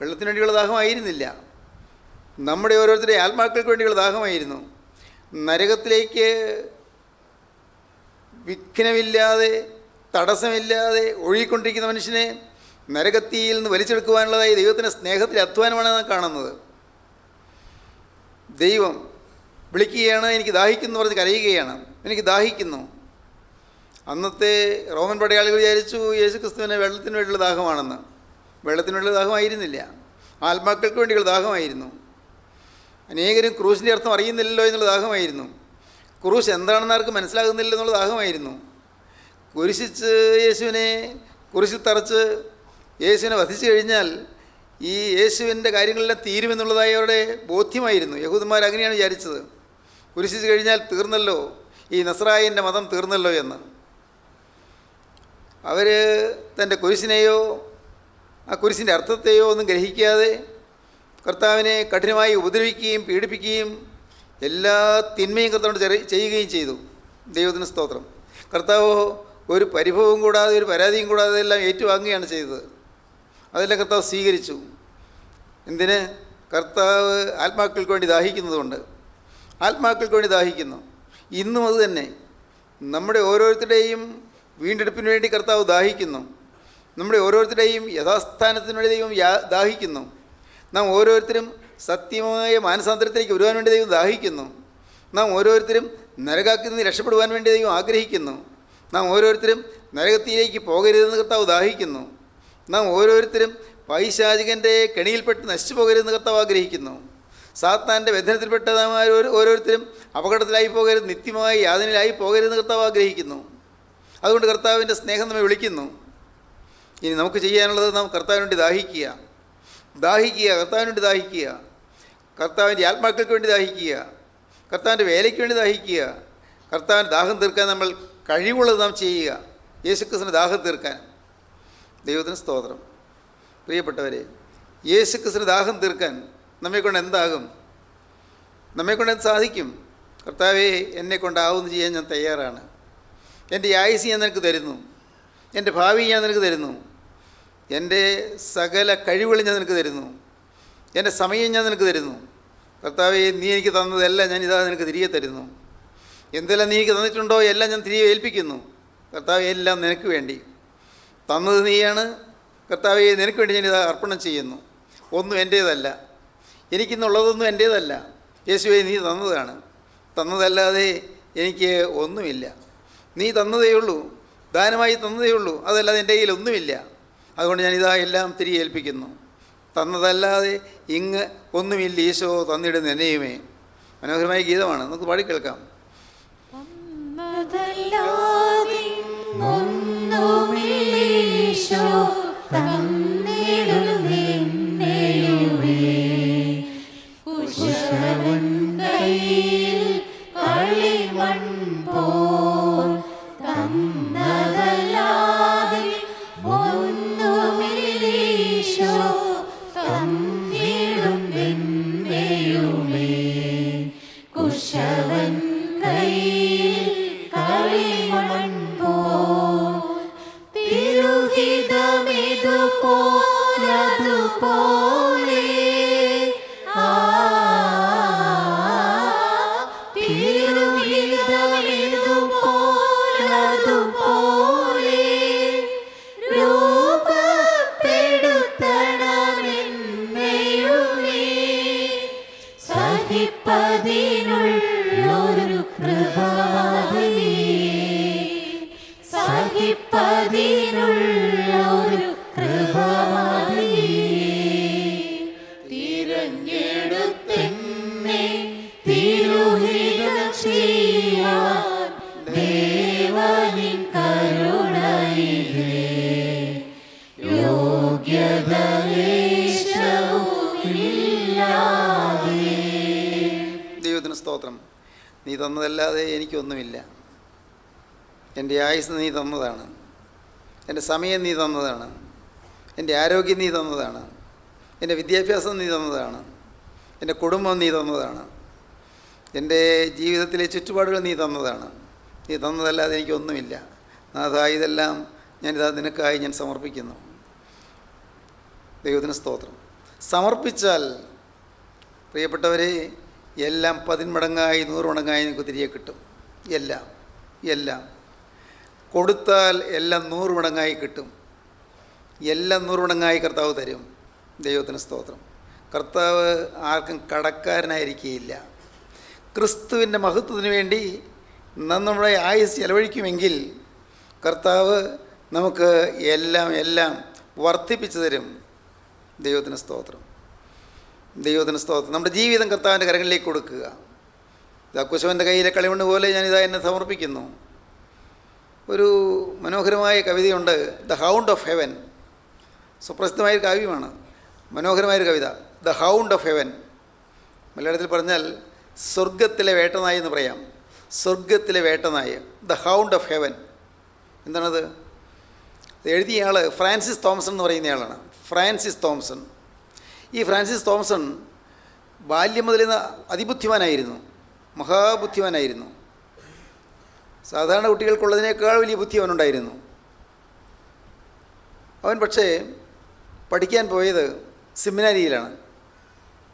വെള്ളത്തിന് വേണ്ടിയുള്ള ദാഹമായിരുന്നില്ല, നമ്മുടെ ഓരോരുത്തരുടെയും ആത്മാക്കൾക്ക് വേണ്ടിയുള്ള ദാഹമായിരുന്നു. നരകത്തിലേക്ക് വിഘ്നമില്ലാതെ, തടസ്സമില്ലാതെ ഒഴുകിക്കൊണ്ടിരിക്കുന്ന മനുഷ്യനെ നരകത്തിയിൽ നിന്ന് വലിച്ചെടുക്കുവാനുള്ളതായി ദൈവത്തിൻ്റെ സ്നേഹത്തിലെ അധ്വാനമാണ് നാം കാണുന്നത്. ദൈവം വിളിക്കുകയാണ്, എനിക്ക് ദാഹിക്കുന്നു പറഞ്ഞ് കരയുകയാണ്. എനിക്ക് ദാഹിക്കുന്നു. അന്നത്തെ റോമൻ പടയാളികൾ വിചാരിച്ചു യേശു ക്രിസ്തുവിനെ വെള്ളത്തിന് വേണ്ടിയുള്ള ദാഹമാണെന്ന്. വെള്ളത്തിന് വേണ്ടിയുള്ള ദാഹമായിരുന്നില്ല, ആത്മാക്കൾക്ക് വേണ്ടിയുള്ള ദാഹമായിരുന്നു. അനേകരും ക്രൂശിൻ്റെ അർത്ഥം അറിയുന്നില്ലല്ലോ എന്നുള്ള ദാഹമായിരുന്നു. ക്രൂശ് എന്താണെന്ന് ആർക്ക് മനസ്സിലാകുന്നില്ല എന്നുള്ള ദാഹമായിരുന്നു. കുരിശിച്ച് യേശുവിനെ കുരിശിൽ തറച്ച് യേശുവിനെ വധിച്ചു കഴിഞ്ഞാൽ ഈ യേശുവിൻ്റെ കാര്യങ്ങളെല്ലാം തീരുമെന്നുള്ളതായി അവരുടെ ബോധ്യമായിരുന്നു. യഹൂദന്മാർ അങ്ങനെയാണ് വിചാരിച്ചത്. കുരിശിച്ച് കഴിഞ്ഞാൽ തീർന്നല്ലോ, ഈ നസ്രായിൻ്റെ മതം തീർന്നല്ലോ എന്ന്. അവർ തൻ്റെ കുരിശിനെയോ ആ കുരിശിൻ്റെ അർത്ഥത്തെയോ ഒന്നും ഗ്രഹിക്കാതെ കർത്താവിനെ കഠിനമായി ഉപദ്രവിക്കുകയും പീഡിപ്പിക്കുകയും എല്ലാ തിന്മയും കർത്താവിനോട് ചെയ്യുകയും ചെയ്തു. ദൈവത്തിന് സ്തോത്രം. കർത്താവ് ഒരു പരിഭവവും കൂടാതെ, ഒരു പരാതിയും കൂടാതെ എല്ലാം ഏറ്റുവാങ്ങുകയാണ് ചെയ്തത്. അതെല്ലാം കർത്താവ് സ്വീകരിച്ചു. എന്തിന്? കർത്താവ് ആത്മാക്കൾക്ക് വേണ്ടി ദാഹിക്കുന്നതുകൊണ്ട്. ആത്മാക്കൾക്ക് വേണ്ടി ദാഹിക്കുന്നു. ഇന്നും അത് തന്നെ. നമ്മുടെ ഓരോരുത്തരുടെയും വീണ്ടെടുപ്പിന് വേണ്ടി കർത്താവ് ദാഹിക്കുന്നു. നമ്മുടെ ഓരോരുത്തരുടെയും യഥാസ്ഥാനത്തിന് വേണ്ടി ദൈവം ദാഹിക്കുന്നു. നാം ഓരോരുത്തരും സത്യമായ മാനസാന്തരത്തിലേക്ക് വരുവാൻ വേണ്ടി ദൈവം ദാഹിക്കുന്നു. നാം ഓരോരുത്തരും നരകാത്തിൽ നിന്ന് രക്ഷപ്പെടുവാൻ വേണ്ടി ദൈവം ആഗ്രഹിക്കുന്നു. നാം ഓരോരുത്തരും നരകത്തിലേക്ക് പോകരുതെന്ന് കർത്താവ് ദാഹിക്കുന്നു. നാം ഓരോരുത്തരും പൈശാചികൻ്റെ കെണിയിൽപ്പെട്ട് നശിച്ചു പോകരുതെന്ന് കർത്താവ് ആഗ്രഹിക്കുന്നു. സാത്താൻ്റെ ബന്ധനത്തിൽപ്പെട്ട നാം ഓരോരുത്തരും അപകടത്തിലായി പോകരുത്, നിത്യമായി യാതനയിലായി പോകരുതെന്ന് കർത്താവ് ആഗ്രഹിക്കുന്നു. അതുകൊണ്ട് കർത്താവിൻ്റെ സ്നേഹം നമ്മെ വിളിക്കുന്നു. ഇനി നമുക്ക് ചെയ്യാനുള്ളത് നാം കർത്താവിന് വേണ്ടി ദാഹിക്കുക, കർത്താവിന് വേണ്ടി ദാഹിക്കുക, കർത്താവിൻ്റെ ആത്മാക്കൾക്ക് വേണ്ടി ദാഹിക്കുക, കർത്താവിൻ്റെ വേലയ്ക്ക് വേണ്ടി ദാഹിക്കുക. കർത്താവിൻ്റെ ദാഹം തീർക്കാൻ നമ്മൾ കഴിവുള്ളത് നാം ചെയ്യുക, യേശുക്രിസ്തുവിൻ്റെ ദാഹം തീർക്കാൻ. ദൈവത്തിന് സ്തോത്രം. പ്രിയപ്പെട്ടവരെ, യേശുക്രിസ്തുവിൻ്റെ ദാഹം തീർക്കാൻ നമ്മെക്കൊണ്ട് എന്താകും? നമ്മെക്കൊണ്ട് എന്ത് സാധിക്കും? കർത്താവേ, എന്നെക്കൊണ്ടാവുമെന്ന് ചെയ്യാൻ ഞാൻ തയ്യാറാണ്. എൻ്റെ ആയുസ് ഞാൻ നിനക്ക് തരുന്നു, എൻ്റെ ഭാവി ഞാൻ നിനക്ക് തരുന്നു, എൻ്റെ സകല കഴിവുകൾ ഞാൻ നിനക്ക് തരുന്നു, എൻ്റെ സമയം ഞാൻ നിനക്ക് തരുന്നു. കർത്താവേ, നീ എനിക്ക് തന്നതെല്ലാം ഞാൻ ഇതാ നിനക്ക് തിരികെ തരുന്നു. എന്തെല്ലാം നീ എനിക്ക് തന്നിട്ടുണ്ടോ എല്ലാം ഞാൻ തിരികെ ഏൽപ്പിക്കുന്നു. കർത്താവേ, എല്ലാം നിനക്ക് വേണ്ടി തന്നത് നീയാണ്. കർത്താവേ, നിനക്ക് വേണ്ടി ഞാനിത് അർപ്പണം ചെയ്യുന്നു. ഒന്നും എൻ്റേതല്ല, എനിക്കിന്നുള്ളതൊന്നും എൻ്റേതല്ല. യേശുവേ, നീ തന്നതാണ്. തന്നതല്ലാതെ എനിക്ക് ഒന്നുമില്ല. നീ തന്നതേ ഉള്ളൂ, ദാനമായി തന്നതേ ഉള്ളൂ. അതല്ലാതെ എൻ്റെ കയ്യിൽ ഒന്നുമില്ല. അതുകൊണ്ട് ഞാനിതാ എല്ലാം തിരികെ ഏൽപ്പിക്കുന്നു. തന്നതല്ലാതെ ഇങ്ങ് ഒന്നുമില്ല ഈശോ, തന്നിടുന്ന എന്നെയുമേ. മനോഹരമായ ഗീതമാണ്, നമുക്ക് പാടിക്കേൾക്കാം. ഒന്നുമില്ല ഈശോ തന്നിടുന്നെന്നെയുമേ. കുശവൻ കയ്യിൽ കളിമൺ പോൽ തന്നതല്ലാതെ ഒന്നുമില്ലീശോ തന്നിടുന്നെന്നെയുമേ. കുശവൻ കയ്യിൽ കളിമൺ പോൽ തിരുഹിതമിതുപോലതുപോലെ തിരുഹിതമിതുപോലതുപോലെ രൂപപ്പെടുത്തണമെന്നെയുമേ. സഹിപ്പതിനുള്ളൊരു കൃപമതിയേ, സഹിപ്പതിനുള്ളൊരു കൃപമതിയേ. തിരഞ്ഞെടുത്തെന്നെ തിരുഹിതം ചെയ്യാൻ ദേവനിൻ കരുണയിലേ. യോഗ്യതയേശവുമില്ലാതെ. ദൈവത്തിന് സ്തോത്രം. നീ തന്നതല്ലാതെ എനിക്കൊന്നുമില്ല. എൻ്റെ ആയുസ് നീ തന്നതാണ്, എൻ്റെ സമയം നീ തന്നതാണ്, എൻ്റെ ആരോഗ്യം നീ തന്നതാണ്, എൻ്റെ വിദ്യാഭ്യാസം നീ തന്നതാണ്, എൻ്റെ കുടുംബം നീ തന്നതാണ്, എൻ്റെ ജീവിതത്തിലെ ചുറ്റുപാടുകൾ നീ തന്നതാണ്. നീ തന്നതല്ലാതെ എനിക്കൊന്നുമില്ല. നാഥ, ഇതെല്ലാം ഞാനിതാ നിനക്കായി ഞാൻ സമർപ്പിക്കുന്നു. ദൈവത്തിന് സ്തോത്രം. സമർപ്പിച്ചാൽ പ്രിയപ്പെട്ടവരെ, എല്ലാം 10 മടങ്ങായി 100 മടങ്ങായി നിങ്ങൾക്ക് തിരികെ കിട്ടും. എല്ലാം കൊടുത്താൽ എല്ലാം 100 മടങ്ങായി കിട്ടും. എല്ലാം 100 മടങ്ങായി കർത്താവ് തരും. ദൈവത്തിന് സ്തോത്രം. കർത്താവ് ആർക്കും കടക്കാരനായിരിക്കുകയില്ല. ക്രിസ്തുവിൻ്റെ മഹത്വത്തിന് വേണ്ടി നമ്മുടെ ആയുസ് ചെലവഴിക്കുമെങ്കിൽ കർത്താവ് നമുക്ക് എല്ലാം വർദ്ധിപ്പിച്ചു തരും. ദൈവത്തിന് സ്തോത്രം. നമ്മുടെ ജീവിതം കർത്താവിൻ്റെ കരങ്ങളിലേക്ക് കൊടുക്കുക. ഇതാ കുശവൻ്റെ കയ്യിലെ കളിമണ്ണ് പോലെ ഞാനിതാ എന്നെ സമർപ്പിക്കുന്നു. ഒരു മനോഹരമായ കവിതയുണ്ട്, ദ ഹൗണ്ട് ഓഫ് ഹെവൻ. സുപ്രസിദ്ധമായൊരു കാവ്യമാണ്, മനോഹരമായൊരു കവിത, ദ ഹൗണ്ട് ഓഫ് ഹെവൻ. മലയാളത്തിൽ പറഞ്ഞാൽ സ്വർഗത്തിലെ വേട്ടനായി എന്ന് പറയാം. സ്വർഗത്തിലെ വേട്ടനായി, ദ ഹൗണ്ട് ഓഫ് ഹെവൻ. എന്താണത്? എഴുതിയ ആൾ ഫ്രാൻസിസ് തോംസൺ എന്ന് പറയുന്നയാളാണ്. Francis Thompson. ഈ ഫ്രാൻസിസ് തോംസൺ ബാല്യം മുതൽ അതിബുദ്ധിമാനായിരുന്നു, മഹാബുദ്ധിമാനായിരുന്നു. സാധാരണ കുട്ടികൾക്കുള്ളതിനേക്കാൾ വലിയ ബുദ്ധി അവനുണ്ടായിരുന്നു. അവൻ പക്ഷേ പഠിക്കാൻ പോയത് സെമിനാരിയിലാണ്.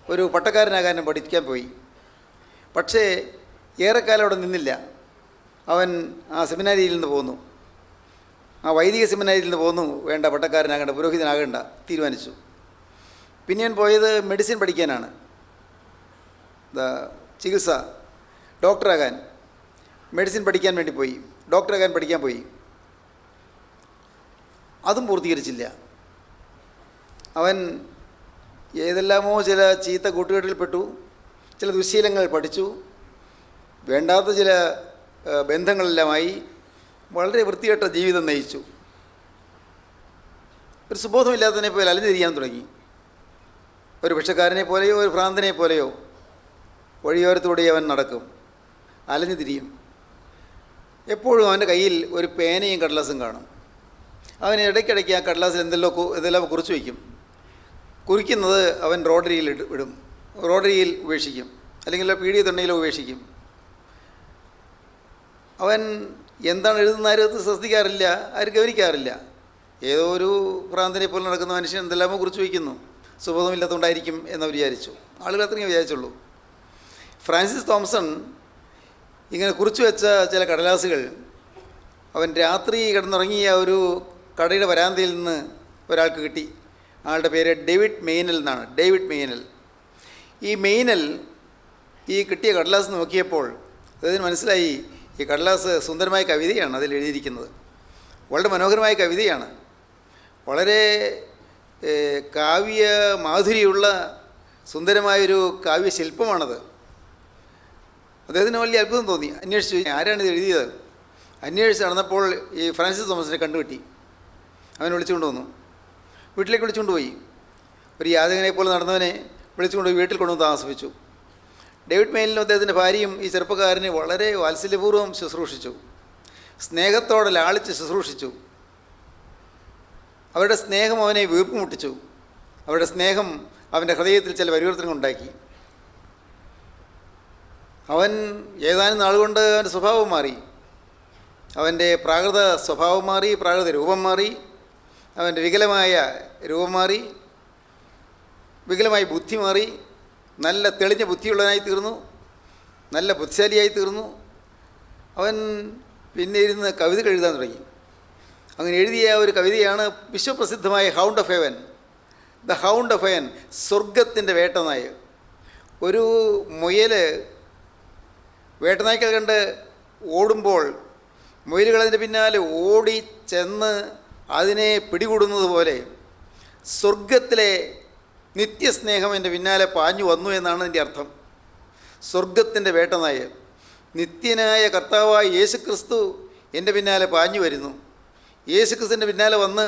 ഒരു പട്ടക്കാരനാകാനും പഠിക്കാൻ പോയി. പക്ഷേ ഏറെക്കാലം അവിടെ നിന്നില്ല. അവൻ ആ സെമിനാരിയിൽ നിന്ന് പോന്നു, ആ വൈദിക സെമിനാരിയിൽ നിന്ന് പോന്നു. വേണ്ട, പട്ടക്കാരനാകേണ്ട, പുരോഹിതനാകേണ്ട തീരുമാനിച്ചു. പിന്നെ അവൻ പോയത് മെഡിസിൻ പഠിക്കാനാണ്, ചികിത്സ, ഡോക്ടറാകാൻ. മെഡിസിൻ പഠിക്കാൻ വേണ്ടി പോയി, ഡോക്ടറാകാൻ പഠിക്കാൻ പോയി. അതും പൂർത്തീകരിച്ചില്ല. അവൻ ഏതെല്ലാമോ ചില ചീത്ത കൂട്ടുകെട്ടിൽപ്പെട്ടു, ചില ദുശ്ശീലങ്ങൾ പഠിച്ചു, വേണ്ടാത്ത ചില ബന്ധങ്ങളെല്ലാമായി വളരെ വൃത്തികെട്ട ജീവിതം നയിച്ചു. ഒരു സുബോധമില്ലാത്തതിനെ പോലെ അലഞ്ഞിരിക്കാൻ തുടങ്ങി. ഒരു ഭിക്ഷക്കാരനെ പോലെയോ ഒരു ഭ്രാന്തനെ പോലെയോ വഴിയോരത്തൂടെ അവൻ നടക്കും, അലഞ്ഞു തിരിയും. എപ്പോഴും അവൻ്റെ കയ്യിൽ ഒരു പേനയും കടലാസും കാണും. അവൻ ഇടയ്ക്കിടയ്ക്ക് ആ കടലാസിൽ എന്തെല്ലാം കുറിച്ച് വയ്ക്കും. കുറിക്കുന്നത് അവൻ റോഡരിയിൽ ഇടും, റോഡരിയിൽ ഉപേക്ഷിക്കും, അല്ലെങ്കിൽ പീഡിയ തൊണ്ടയിലോ ഉപേക്ഷിക്കും. അവൻ എന്താണ് എഴുതുന്ന ആരും ശ്രദ്ധിക്കാറില്ല, ആരും ഗൗനിക്കാറില്ല. ഏതോ ഒരു ഭ്രാന്തനെ പോലെ നടക്കുന്ന മനുഷ്യൻ എന്തെല്ലാമോ കുറിച്ച് വയ്ക്കുന്നു, സുബോധമില്ലാത്തതുകൊണ്ടായിരിക്കും എന്ന് വിചാരിച്ചു. ആളുകൾ അത്രയും വിചാരിച്ചുള്ളൂ. ഫ്രാൻസിസ് തോംസൺ ഇങ്ങനെ കുറിച്ച് വെച്ച ചില കടലാസുകൾ അവൻ രാത്രി കിടന്നുറങ്ങിയ ഒരു കടയുടെ വരാന്തയിൽ നിന്ന് ഒരാൾക്ക് കിട്ടി. ആളുടെ പേര് ഡേവിഡ് മെയ്നൽ എന്നാണ്. ഡേവിഡ് മെയ്നൽ. ഈ മെയ്നൽ ഈ കിട്ടിയ കടലാസ് നോക്കിയപ്പോൾ അതിന് മനസ്സിലായി, ഈ കടലാസ് സുന്ദരമായ കവിതയാണ് അതിൽ എഴുതിയിരിക്കുന്നത്. വളരെ മനോഹരമായ കവിതയാണ്, വളരെ കാവ്യ മാധുര്യമുള്ള സുന്ദരമായൊരു കാവ്യശില്പമാണത്. അദ്ദേഹത്തിന് വലിയ അത്ഭുതം തോന്നി. അന്വേഷിച്ചു ആരാണിത് എഴുതിയത്. അന്വേഷിച്ച് നടന്നപ്പോൾ ഈ ഫ്രാൻസിസ് തോമസിനെ കണ്ടുകിട്ടി. അവനെ വിളിച്ചുകൊണ്ട് വന്നു. വീട്ടിലേക്ക് വിളിച്ചുകൊണ്ട് പോയി. ഒരു യാചകനെ പോലെ നടന്നവനെ വിളിച്ചുകൊണ്ട് വീട്ടിൽ കൊണ്ടുവന്ന് താമസിപ്പിച്ചു. ഡേവിഡ് മെയിലിനും അദ്ദേഹത്തിൻ്റെ ഭാര്യയും ഈ ചെറുപ്പക്കാരനെ വളരെ വാത്സല്യപൂർവ്വം ശുശ്രൂഷിച്ചു, സ്നേഹത്തോടെ ലാളിച്ച് ശുശ്രൂഷിച്ചു. അവരുടെ സ്നേഹം അവനെ വീർപ്പ് മുട്ടിച്ചു. അവരുടെ സ്നേഹം അവൻ്റെ ഹൃദയത്തിൽ ചില പരിവർത്തനങ്ങൾ ഉണ്ടാക്കി. അവൻ ഏതാനും നാളുകൊണ്ട് അവൻ്റെ സ്വഭാവം മാറി. അവൻ്റെ പ്രാകൃത സ്വഭാവം മാറി, പ്രാകൃത രൂപം മാറി, അവൻ്റെ വികലമായ രൂപം മാറി, വികലമായ ബുദ്ധി മാറി. നല്ല തെളിഞ്ഞ ബുദ്ധിയുള്ളവനായി തീർന്നു, നല്ല ബുദ്ധിശാലിയായി തീർന്നു. അവൻ പിന്നെ ഇരുന്ന് കവിതകൾ എഴുതാൻ തുടങ്ങി. അങ്ങനെ എഴുതിയ ഒരു കവിതയാണ് വിശ്വപ്രസിദ്ധമായ hound of heaven. The hound of heaven, സ്വർഗത്തിൻ്റെ വേട്ടനായ. ഒരു മുയൽ വേട്ടനായ്ക്കൾ കണ്ട് ഓടുമ്പോൾ മുയലുകൾ അതിൻ്റെ പിന്നാലെ ഓടി ചെന്ന് അതിനെ പിടികൂടുന്നത് പോലെ സ്വർഗത്തിലെ നിത്യസ്നേഹം എൻ്റെ പിന്നാലെ പാഞ്ഞു വന്നു എന്നാണ് അതിൻ്റെ അർത്ഥം. സ്വർഗത്തിൻ്റെ വേട്ടനായ നിത്യനായ കർത്താവായ യേശുക്രിസ്തു എൻ്റെ പിന്നാലെ പാഞ്ഞു വരുന്നു. യേശുക്രിസ്തുവിൻ്റെ പിന്നാലെ വന്ന്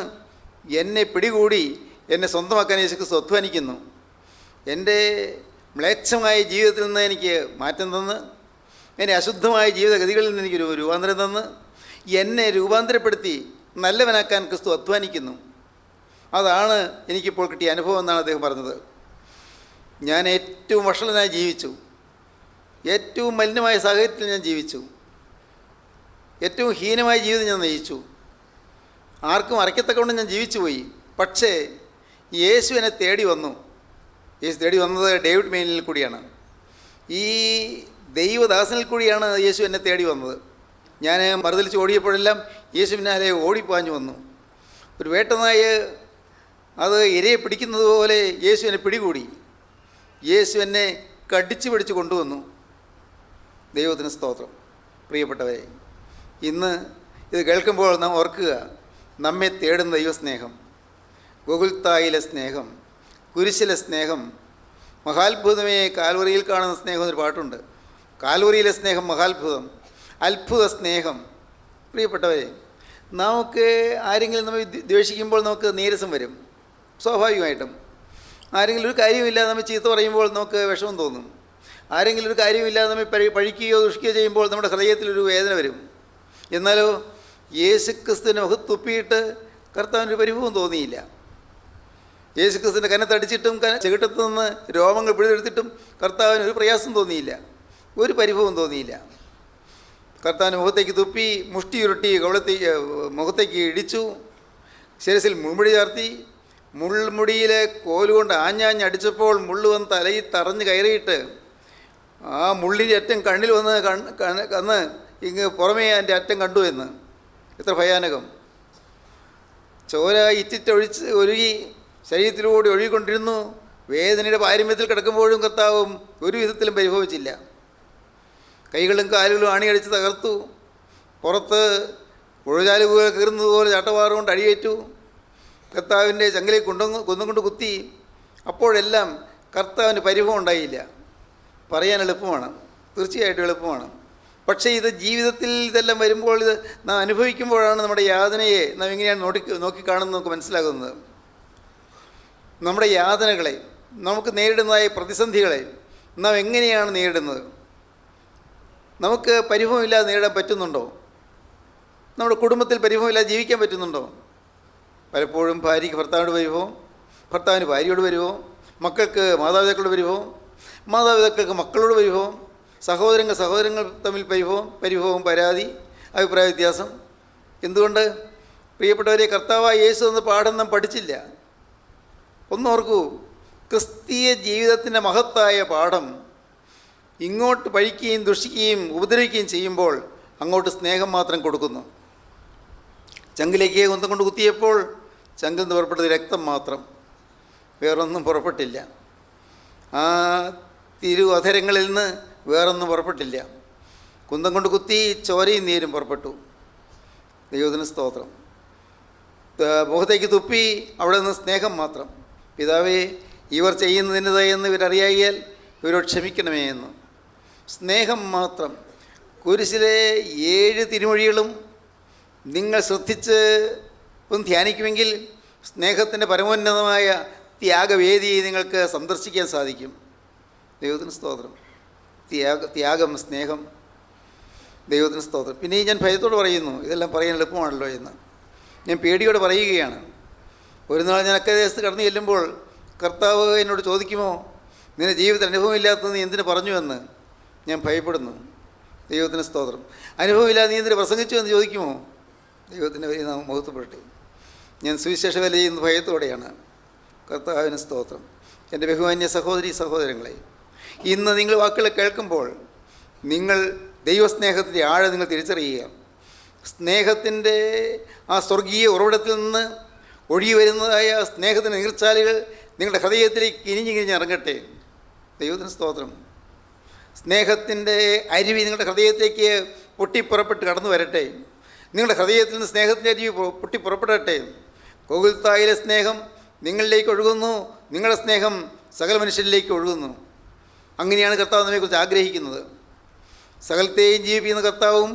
എന്നെ പിടികൂടി എന്നെ സ്വന്തമാക്കാൻ യേശുക്രിസ്തു അധ്വാനിക്കുന്നു. എൻ്റെ മ്ലേച്ഛമായ ജീവിതത്തിൽ നിന്ന് എനിക്ക് മാറ്റം തന്ന്, എൻ്റെ അശുദ്ധമായ ജീവിതഗതികളിൽ നിന്ന് എനിക്കൊരു രൂപാന്തരം തന്ന്, എന്നെ രൂപാന്തരപ്പെടുത്തി നല്ലവനാക്കാൻ ക്രിസ്തു അധ്വാനിക്കുന്നു. അതാണ് എനിക്കിപ്പോൾ കിട്ടിയ അനുഭവം എന്നാണ് അദ്ദേഹം പറഞ്ഞത്. ഞാൻ ഏറ്റവും വഷളനായി ജീവിച്ചു, ഏറ്റവും മലിനമായ സാഹചര്യത്തിൽ ഞാൻ ജീവിച്ചു, ഏറ്റവും ഹീനമായ ജീവിതം ഞാൻ നയിച്ചു, ആർക്കും അറയ്ക്കത്തക്കൊണ്ട് ഞാൻ ജീവിച്ചു പോയി. പക്ഷേ യേശു എന്നെ തേടി വന്നു. യേശു തേടി വന്നത് ഡേവിഡ് മെയിനിൽ കൂടിയാണ്. ഈ ദൈവദാസനിൽ കൂടിയാണ് യേശു എന്നെ തേടി വന്നത്. ഞാൻ മറുതലിച്ച് ഓടിയപ്പോഴെല്ലാം യേശു പിന്നാലെ ഓടിപ്പാഞ്ഞു വന്നു. ഒരു വേട്ടനായ അത് ഇരയെ പിടിക്കുന്നത് പോലെ യേശു എന്നെ പിടികൂടി. യേശു എന്നെ കടിച്ചു പിടിച്ച് കൊണ്ടുവന്നു. ദൈവത്തിന് സ്തോത്രം. പ്രിയപ്പെട്ടവരെ, ഇന്ന് ഇത് കേൾക്കുമ്പോൾ നാം ഓർക്കുക, നമ്മെ തേടുന്ന ദൈവസ്നേഹം, ഗോകുൽത്തായിലെ സ്നേഹം, കുരിശിലെ സ്നേഹം, മഹാത്ഭുതമേ കാൽവറിയിൽ കാണുന്ന സ്നേഹം എന്നൊരു പാട്ടുണ്ട്. കാൽവറിയിലെ സ്നേഹം മഹാത്ഭുതം, അത്ഭുത സ്നേഹം. പ്രിയപ്പെട്ടവരെ, നമുക്ക് ആരെങ്കിലും നമ്മൾ ദ്വേഷിക്കുമ്പോൾ നമുക്ക് നീരസം വരും, സ്വാഭാവികമായിട്ടും. ആരെങ്കിലും ഒരു കാര്യമില്ലാതെ നമ്മൾ ചീത്ത പറയുമ്പോൾ നമുക്ക് വിഷമം തോന്നും. ആരെങ്കിലും ഒരു കാര്യമില്ലാതെ നമ്മൾ പഴിക്കുകയോ ദുഷിക്കുകയോ ചെയ്യുമ്പോൾ നമ്മുടെ ഹൃദയത്തിലൊരു വേദന വരും. എന്നാലോ യേശുക്രിസ്തുവിനെ മുഖത്തുപ്പിയിട്ട് കർത്താവിനൊരു പരിഭവം തോന്നിയില്ല. യേശുക്രിസ്തുവിൻ്റെ കനത്തടിച്ചിട്ടും ചെകിട്ടത്തു നിന്ന് രോമങ്ങൾ പിഴുതെടുത്തിട്ടും കർത്താവിന് ഒരു പ്രയാസം തോന്നിയില്ല, ഒരു പരിഭവം തോന്നിയില്ല. കർത്താവിൻ്റെ മുഖത്തേക്ക് തുപ്പി, മുഷ്ടി ഉരുട്ടി മുഖത്തേക്ക് ഇടിച്ചു, ശിരസിൽ മുൾമുടി ചാർത്തി, മുൾമുടിയിലെ കോലുകൊണ്ട് ആഞ്ഞാഞ്ഞടിച്ചപ്പോൾ മുള്ളു വന്ന് തലയിൽ തറഞ്ഞ് കയറിയിട്ട് ആ മുള്ളിൻ്റെ അറ്റം കണ്ണിൽ വന്ന് കന്ന് ഇങ്ങ് പുറമേ അതിൻ്റെ അറ്റം കണ്ടു എന്ന്. എത്ര ഭയാനകം! ചോര ഒഴുകി ശരീരത്തിലൂടെ ഒഴുകിക്കൊണ്ടിരുന്നു. വേദനയുടെ പാരമ്യത്തിൽ കിടക്കുമ്പോഴും കർത്താവും ഒരു വിധത്തിലും പരിഭവിച്ചില്ല. കൈകളും കാലുകളും അണിയടിച്ച് തകർത്തു. പുറത്ത് ഉഴചാലുകൾ കീറുന്നതുപോലെ ചാട്ടവാറുകൊണ്ട് അടിയേറ്റു. കർത്താവിൻ്റെ ചങ്ങലയിൽ കുന്നുകൊണ്ട് കുത്തി. അപ്പോഴെല്ലാം കർത്താവിന് പരിഭവം ഉണ്ടായില്ല. പറയാൻ എളുപ്പമാണ്, തീർച്ചയായിട്ടും എളുപ്പമാണ്. പക്ഷേ ഇത് ജീവിതത്തിൽ ഇതെല്ലാം വരുമ്പോൾ, ഇത് നാം അനുഭവിക്കുമ്പോഴാണ് നമ്മുടെ യാതനയെ നാം എങ്ങനെയാണ് നോക്കിക്കാണുന്നത് നമുക്ക് മനസ്സിലാകുന്നത്. നമ്മുടെ യാതനകളെ, നമുക്ക് നേരിടുന്നതായ പ്രതിസന്ധികളെ നാം എങ്ങനെയാണ് നേരിടുന്നത്? നമുക്ക് പരിഭവമില്ലാതെ നേരിടാൻ പറ്റുന്നുണ്ടോ? നമ്മുടെ കുടുംബത്തിൽ പരിഭവമില്ലാതെ ജീവിക്കാൻ പറ്റുന്നുണ്ടോ? പലപ്പോഴും ഭാര്യയ്ക്ക് ഭർത്താവിനോട് പരിഭവം, ഭർത്താവിന് ഭാര്യയോട് പരിഭവം, മക്കൾക്ക് മാതാപിതാക്കളോട് പരിഭവം, മാതാപിതാക്കൾക്ക് മക്കളോട് പരിഭവം, സഹോദരങ്ങൾ തമ്മിൽ പരിഭവം, പരാതി, അഭിപ്രായ വ്യത്യാസം. എന്തുകൊണ്ട്? പ്രിയപ്പെട്ടവരെ, കർത്താവായ യേശു എന്ന പാഠം നാം പഠിച്ചില്ല. ഒന്നോർക്കൂ, ക്രിസ്തീയ ജീവിതത്തിൻ്റെ മഹത്തായ പാഠം ഇങ്ങോട്ട് പഴിക്കുകയും ദുഷിക്കുകയും ഉപദ്രവിക്കുകയും ചെയ്യുമ്പോൾ അങ്ങോട്ട് സ്നേഹം മാത്രം കൊടുക്കുന്നു. ചങ്കിലേക്ക് കുന്തം കൊണ്ട് കുത്തിയപ്പോൾ ചങ്കിൽ നിന്ന് പുറപ്പെട്ടത് രക്തം മാത്രം, വേറൊന്നും പുറപ്പെട്ടില്ല. ആ അധരങ്ങളിൽ നിന്ന് വേറൊന്നും പുറപ്പെട്ടില്ല. കുന്തം കൊണ്ട് കുത്തി ചോരയും നീരും പുറപ്പെട്ടു. ദൈവത്തിന് സ്തോത്രം. മുഖത്തേക്ക് തുപ്പി അവിടെ നിന്ന് സ്നേഹം മാത്രം. പിതാവേ, ഇവർ ചെയ്യുന്നതിൻ്റെതായെന്ന് ഇവരറിയായാൽ ഇവരോട് ക്ഷമിക്കണമേ എന്ന്. സ്നേഹം മാത്രം. കുരിശിലെ 7 തിരുമൊഴികളും നിങ്ങൾ ശ്രദ്ധിച്ച് ഒന്ന് ധ്യാനിക്കുമെങ്കിൽ സ്നേഹത്തിൻ്റെ പരമോന്നതമായ ത്യാഗവേദിയെ നിങ്ങൾക്ക് സന്ദർശിക്കാൻ സാധിക്കും. ദൈവത്തിന് സ്തോത്രം. ത്യാഗം, സ്നേഹം. ദൈവത്തിന് സ്തോത്രം. പിന്നെ ഞാൻ ഭയത്തോട് പറയുന്നു, ഇതെല്ലാം പറയാൻ എളുപ്പമാണല്ലോ എന്ന്. ഞാൻ പേടിയോടെ പറയുകയാണ്. ഒരു നാൾ ഞാൻ അക്കദേശത്ത് കടന്നു ചെല്ലുമ്പോൾ കർത്താവ് എന്നോട് ചോദിക്കുമോ, നിന്റെ ജീവിതത്തിൽ അനുഭവമില്ലാത്തത് നീ എന്തിനു പറഞ്ഞു എന്ന്? ഞാൻ ഭയപ്പെടുന്നു. ദൈവത്തിന് സ്തോത്രം. അനുഭവമില്ലാതെ നീ എന്തിനു പ്രസംഗിച്ചു എന്ന് ചോദിക്കുമോ? ദൈവത്തിൻ്റെ വലിയ നാമം മഹത്വപ്പെടട്ടെ. ഞാൻ സുവിശേഷ വില ചെയ്യുന്ന ഭയത്തോടെയാണ്. കർത്താവിന് സ്തോത്രം. എൻ്റെ ബഹുമാന്യ സഹോദരി സഹോദരങ്ങളെ, ഇന്ന് നിങ്ങൾ വാക്കുകൾ കേൾക്കുമ്പോൾ നിങ്ങൾ ദൈവസ്നേഹത്തിൻ്റെ ആഴം നിങ്ങൾ തിരിച്ചറിയുക. സ്നേഹത്തിൻ്റെ ആ സ്വർഗീയ ഉറവിടത്തിൽ നിന്ന് ഒഴുകി വരുന്നതായ സ്നേഹത്തിൻ്റെ നീർച്ചാലുകൾ നിങ്ങളുടെ ഹൃദയത്തിലേക്ക് കിനിഞ്ഞ് ഇറങ്ങട്ടെ. ദൈവത്തിന് സ്തോത്രം. സ്നേഹത്തിൻ്റെ അരുവി നിങ്ങളുടെ ഹൃദയത്തേക്ക് പൊട്ടിപ്പുറപ്പെട്ട് കടന്നു വരട്ടെ. നിങ്ങളുടെ ഹൃദയത്തിൽ നിന്ന് സ്നേഹത്തിൻ്റെ അരുവി പൊട്ടിപ്പുറപ്പെടട്ടെ. ഗോകുൽത്തായിലെ സ്നേഹം നിങ്ങളിലേക്ക് ഒഴുകുന്നു. നിങ്ങളുടെ സ്നേഹം സകല മനുഷ്യരിലേക്ക് ഒഴുകുന്നു. അങ്ങനെയാണ് കർത്താവ് നമ്മെക്കുറിച്ച് ആഗ്രഹിക്കുന്നത്. സകലത്തെയും ജീവിപ്പിക്കുന്ന കർത്താവും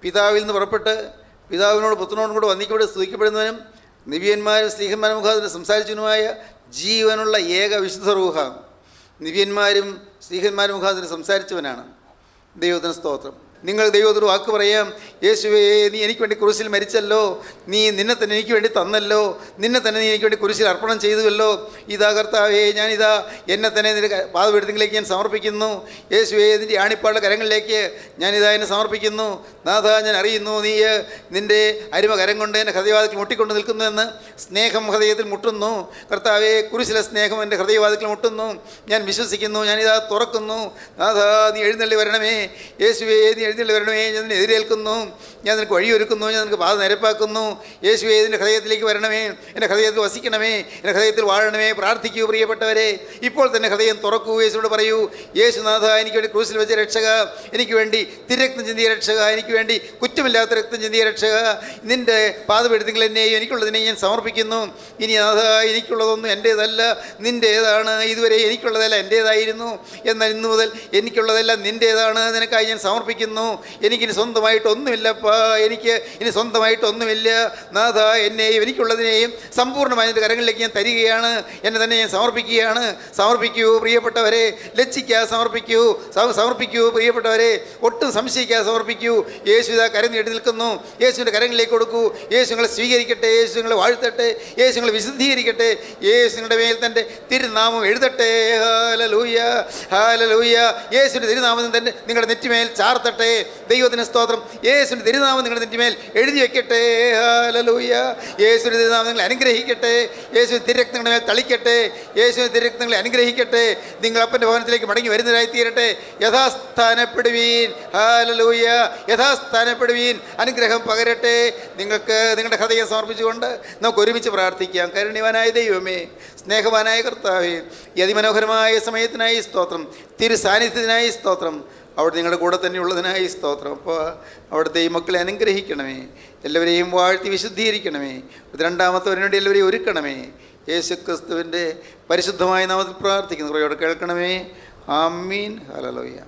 പിതാവിൽ നിന്ന് പുറപ്പെട്ട് പിതാവിനോട് പുത്രനോടും കൂടെ വന്ദിക്കപ്പെട്ട് സ്തുതിക്കപ്പെടുന്നവനും നിബിയന്മാരും സ്ലീഹന്മാരും മുഖാന്തരം സംസാരിച്ചവനുമായ ജീവനുള്ള ഏക വിശുദ്ധ റൂഹ നിബിയന്മാരും സ്ലീഹന്മാരും മുഖാന്തരം സംസാരിച്ചവനാണ്. ദൈവത്തിന് സ്തോത്രം. നിങ്ങൾ ദൈവത്തോട് വാക്ക് പറയാം, യേശുവേ നീ എനിക്ക് വേണ്ടി കുരിശിൽ മരിച്ചല്ലോ, നീ നിന്നെ തന്നെ എനിക്ക് വേണ്ടി തന്നല്ലോ, നിന്നെ തന്നെ നീ എനിക്ക് വേണ്ടി കുരിശിൽ അർപ്പണം ചെയ്തുവല്ലോ. ഇതാ കർത്താവേ, ഞാനിതാ എന്നെ തന്നെ നിന്റെ പാദപീഠത്തിലേക്ക് ഞാൻ സമർപ്പിക്കുന്നു. യേശുവേ നിൻ്റെ ആണിപ്പാടുള്ള കരങ്ങളിലേക്ക് ഞാനിതാ എന്നെ സമർപ്പിക്കുന്നു. നാഥ, ഞാൻ അറിയുന്നു നീ നിൻ്റെ അരുമ കരം കൊണ്ട് എൻ്റെ ഹൃദയവാതിൽ മുട്ടിക്കൊണ്ട് നിൽക്കുന്നുവെന്ന്. സ്നേഹം ഹൃദയത്തിൽ മുട്ടുന്നു. കർത്താവേ, കുരിശിലെ സ്നേഹം എൻ്റെ ഹൃദയവാതിൽ മുട്ടുന്നു. ഞാൻ വിശ്വസിക്കുന്നു. ഞാനിതാ തുറക്കുന്നു. നാഥ, നീ എഴുന്നള്ളി വരണമേ. യേശുവേ നീ എഴുന്നള്ളി വരണമേ. ഞാൻ നിന്നെ എതിരേൽക്കുന്നു. ഞാൻ നിനക്ക് വഴിയൊരുക്കുന്നു. ഞാൻ നിനക്ക് പാത നിരപ്പാക്കുന്നു. യേശുവേ നിൻ്റെ ഹൃദയത്തിലേക്ക് വരണമേ. എൻ്റെ ഹൃദയത്തിൽ വസിക്കണമേ. എൻ്റെ ഹൃദയത്തിൽ വാഴണമേ. പ്രാർത്ഥിക്കൂ പ്രിയപ്പെട്ടവരെ. ഇപ്പോൾ തന്നെ ഹൃദയം തുറക്കൂ. യേശുവോട് പറയൂ, യേശുനാഥ, എനിക്ക് വേണ്ടി ക്രൂസിൽ വെച്ച രക്ഷക, എനിക്ക് വേണ്ടി തിരക്തം ചിന്തിയ രക്ഷക, എനിക്ക് വേണ്ടി കുറ്റമില്ലാത്ത രക്തം ചിന്തിയ രക്ഷക, നിൻ്റെ പാദപീഠത്തിൽ എന്നെയും എനിക്കുള്ളതിനെയും ഞാൻ സമർപ്പിക്കുന്നു. ഇനി നാഥ, എനിക്കുള്ളതൊന്നും എൻ്റേതല്ല, നിൻ്റേതാണ്. ഇതുവരെ എനിക്കുള്ളതല്ല എൻ്റേതായിരുന്നു. എന്നാൽ ഇന്നു മുതൽ എനിക്കുള്ളതെല്ലാം നിൻ്റേതാണ്. നിനക്കായി ഞാൻ സമർപ്പിക്കുന്നു. എനിക്കിനി സ്വന്തമായിട്ടൊന്നുമില്ലപ്പാ, എനിക്ക് ഇനി സ്വന്തമായിട്ടൊന്നുമില്ല. നാഥ, എന്നെയും എനിക്കുള്ളതിനെയും സമ്പൂർണ്ണമായ എൻ്റെ കരങ്ങളിലേക്ക് ഞാൻ തരികയാണ്. എന്നെ തന്നെ ഞാൻ സമർപ്പിക്കുകയാണ്. സമർപ്പിക്കൂ പ്രിയപ്പെട്ടവരെ. ലജ്ജിക്കാതെ സമർപ്പിക്കൂ. സമർപ്പിക്കൂ പ്രിയപ്പെട്ടവരെ. ഒട്ടും സംശയിക്കാതെ സമർപ്പിക്കൂ. യേശു ഇതാ കരം നീട്ടി നിൽക്കുന്നു. യേശുവിൻ്റെ കരങ്ങളിലേക്ക് കൊടുക്കൂ. യേശു നിങ്ങളെ സ്വീകരിക്കട്ടെ. യേശു നിങ്ങളെ വാഴ്ത്തട്ടെ. യേശു നിങ്ങളെ വിശുദ്ധീകരിക്കട്ടെ. യേശു നിങ്ങളുടെ മേൽ തൻ്റെ തിരുനാമം എഴുതട്ടെ. Hallelujah, hallelujah. യേശുവിൻ്റെ തിരുനാമം തന്നെ നിങ്ങളുടെ നെറ്റിമേൽ ചാർത്തട്ടെ. ദൈവത്തിന് സ്തോത്രം. യേശുവിൻ്റെ തിരുനാമം നിങ്ങളുടെ നെറ്റിമേൽ എഴുതി വെക്കട്ടെ. ഹല്ലേലൂയ. യേശുവിൻ്റെ തിരുനാമം നിങ്ങളെ അനുഗ്രഹിക്കട്ടെ. യേശുവിൻ്റെ തിരുരക്തം നിങ്ങളുടെ മേൽ തളിക്കട്ടെ. യേശുവിൻ്റെ തിരുരക്തം നിങ്ങളെ അനുഗ്രഹിക്കട്ടെ. നിങ്ങൾ അപ്പൻ്റെ ഭവനത്തിലേക്ക് മടങ്ങി വരുന്നതായി തീരട്ടെ. യഥാസ്ഥാനപ്പെടുവീൻ. ഹല്ലേലൂയ. യഥാസ്ഥാനപ്പെടുവീൻ. അനുഗ്രഹം പകരട്ടെ. നിങ്ങൾക്ക് നിങ്ങളുടെ ഹൃദയം സമർപ്പിച്ചുകൊണ്ട് നമുക്ക് ഒരുമിച്ച് പ്രാർത്ഥിക്കാം. കരുണ്യവാനായ ദൈവമേ, സ്നേഹവാനായ കർത്താവേ, ഈ അതിമനോഹരമായ സമയത്തിനായി സ്തോത്രം. തിരു സാന്നിധ്യത്തിനായി സ്തോത്രം. അവിടെ നിങ്ങളുടെ കൂടെ തന്നെ ഉള്ളതിനായി സ്തോത്രം. അപ്പോൾ അവിടുത്തെ ഈ മക്കളെ അനുഗ്രഹിക്കണമേ. എല്ലാവരെയും വാഴ്ത്തി വിശുദ്ധീകരിക്കണമേ. രണ്ടാമത്തവരിനു വേണ്ടി എല്ലാവരെയും ഒരുക്കണമേ. യേശു ക്രിസ്തുവിൻ്റെ പരിശുദ്ധമായ നാമത്തിൽ പ്രാർത്ഥിക്കുന്നു. കുറയോടെ കേൾക്കണമേ. ആമീൻ. ഹല്ലേലൂയ.